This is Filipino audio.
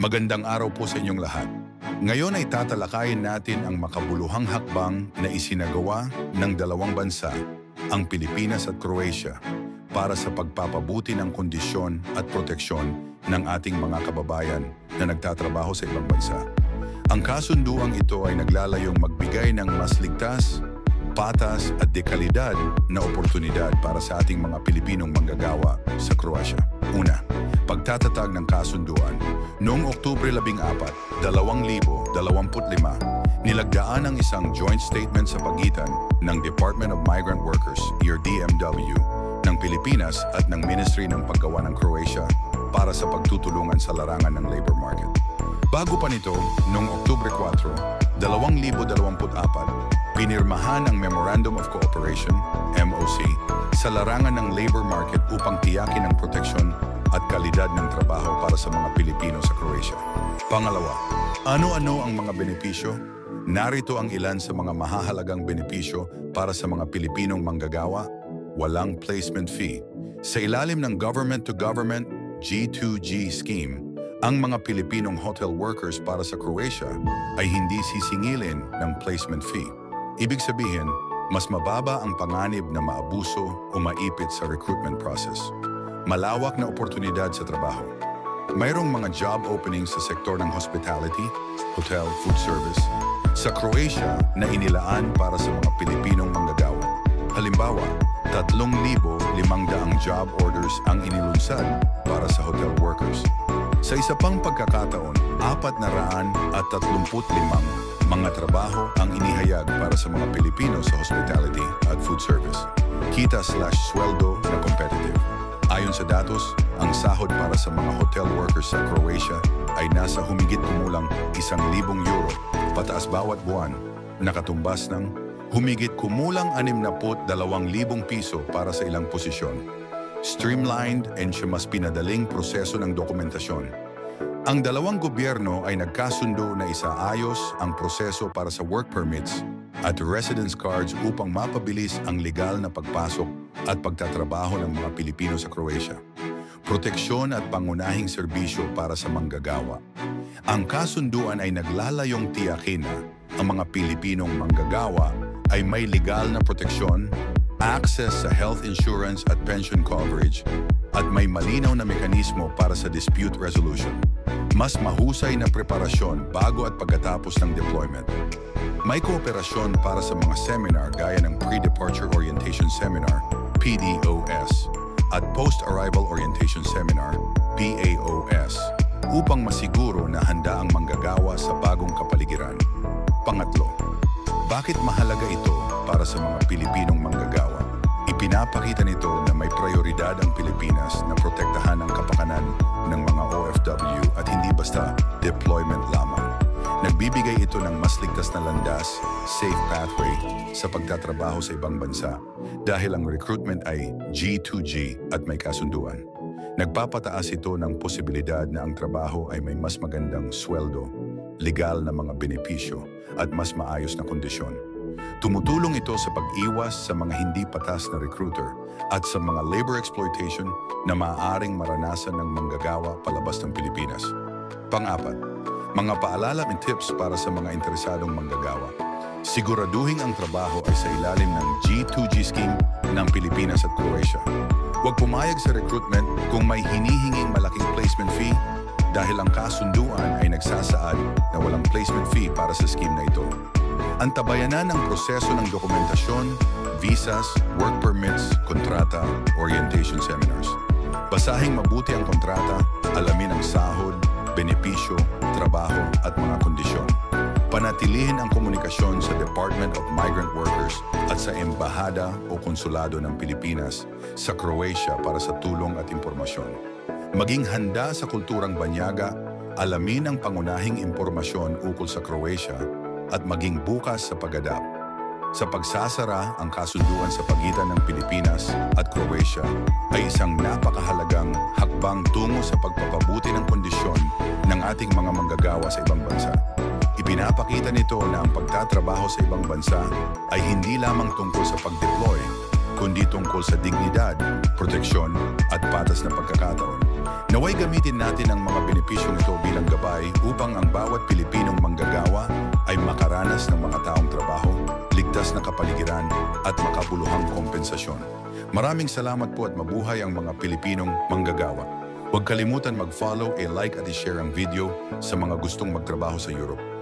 Magandang araw po sa inyong lahat. Ngayon ay tatalakayin natin ang makabuluhang hakbang na isinagawa ng dalawang bansa, ang Pilipinas at Croatia, para sa pagpapabuti ng kondisyon at proteksyon ng ating mga kababayan na nagtatrabaho sa ibang bansa. Ang kasunduang ito ay naglalayong magbigay ng mas ligtas, patas at dekalidad na oportunidad para sa ating mga Pilipinong manggagawa sa Croatia. Una, pagtatatag ng kasunduan. Noong Oktubre 14, 2025, nilagdaan ang isang joint statement sa pagitan ng Department of Migrant Workers, DMW, ng Pilipinas at ng Ministry ng Paggawa ng Croatia para sa pagtutulungan sa larangan ng labor market. Bago pa nito, noong Oktubre 4, 2024, pinirmahan ang Memorandum of Cooperation, MOC, sa larangan ng labor market upang tiyakin ang proteksyon at kalidad ng trabaho para sa mga Pilipino sa Croatia. Pangalawa, ano-ano ang mga benepisyo? Narito ang ilan sa mga mahahalagang benepisyo para sa mga Pilipinong manggagawa. Walang placement fee. Sa ilalim ng government-to-government G2G scheme, ang mga Pilipinong hotel workers para sa Croatia ay hindi sisingilin ng placement fee. Ibig sabihin, mas mababa ang panganib na maabuso o maipit sa recruitment process. Malawak na oportunidad sa trabaho. Mayroong mga job openings sa sektor ng hospitality, hotel, food service, sa Croatia na inilaan para sa mga Pilipinong manggagawa. Halimbawa, 3,500 job orders ang inilunsad para sa hotel workers. Sa isa pang pagkakataon, 435 mga trabaho ang inihayag para sa mga Pilipino sa hospitality at food service. Kita/sweldo na competitive. Ayon sa datos, ang sahod para sa mga hotel workers sa Croatia ay nasa humigit kumulang 1,000 euro pataas bawat buwan, nakatumbas ng humigit kumulang 62,000 piso para sa ilang posisyon. Streamlined and mas pinadaling proseso ng dokumentasyon. Ang dalawang gobyerno ay nagkasundo na isaayos ang proseso para sa work permits at residence cards upang mapabilis ang legal na pagpasok at pagtatrabaho ng mga Pilipino sa Croatia. Proteksyon at pangunahing serbisyo para sa manggagawa. Ang kasunduan ay naglalayong tiyakin na ang mga Pilipinong manggagawa ay may legal na proteksyon, access sa health insurance at pension coverage, at may malinaw na mekanismo para sa dispute resolution. Mas mahusay na preparasyon bago at pagkatapos ng deployment. May kooperasyon para sa mga seminar gaya ng Pre-Departure Orientation Seminar, PDOS, at Post-Arrival Orientation Seminar, PAOS, upang masiguro na handa ang manggagawa sa bagong kapaligiran. Pangatlo, bakit mahalaga ito para sa mga Pilipinong manggagawa? Ipinapakita nito na may prioridad ang Pilipinas na protektahan ang kapakanan ng mga OFW at hindi basta deployment lamang. Nagbibigay ito ng mas ligtas na landas, safe pathway sa pagtatrabaho sa ibang bansa dahil ang recruitment ay G2G at may kasunduan. Nagpapataas ito ng posibilidad na ang trabaho ay may mas magandang sweldo, legal na mga benepisyo at mas maayos na kondisyon. Tumutulong ito sa pag-iwas sa mga hindi patas na recruiter at sa mga labor exploitation na maaaring maranasan ng manggagawa palabas ng Pilipinas. Pang-apat, mga paalala at tips para sa mga interesadong manggagawa. Siguraduhin ang trabaho ay sa ilalim ng G2G scheme ng Pilipinas at Croatia. Huwag pumayag sa recruitment kung may hinihinging malaking placement fee dahil ang kasunduan ay nagsasaad na walang placement fee para sa scheme na ito. Antabayanan ang proseso ng dokumentasyon, visas, work permits, kontrata, orientation seminars. Basahing mabuti ang kontrata, alamin ang sahod, benepisyo, trabaho at mga kondisyon. Panatilihin ang komunikasyon sa Department of Migrant Workers at sa Embahada o Konsulado ng Pilipinas sa Croatia para sa tulong at impormasyon. Maging handa sa kulturang banyaga, alamin ang pangunahing impormasyon ukol sa Croatia at maging bukas sa pag-adapt. Sa pagsasara, ang kasunduan sa pagitan ng Pilipinas at Croatia ay isang napakahalagang hakbang tungo sa pagpapabuti ng kondisyon ng ating mga manggagawa sa ibang bansa. Ipinapakita nito na ang pagtatrabaho sa ibang bansa ay hindi lamang tungkol sa pag-deploy, kundi tungkol sa dignidad, proteksyon at patas na pagkakataon. Naway gamitin natin ang mga benepisyong ito bilang gabay upang ang bawat Pilipinong manggagawa ay makaranas ng mga taong trabaho, ligtas na kapaligiran at makabuluhang kompensasyon. Maraming salamat po at mabuhay ang mga Pilipinong manggagawa. Huwag kalimutan mag-follow, i-like at i-share ang video sa mga gustong magtrabaho sa Europe.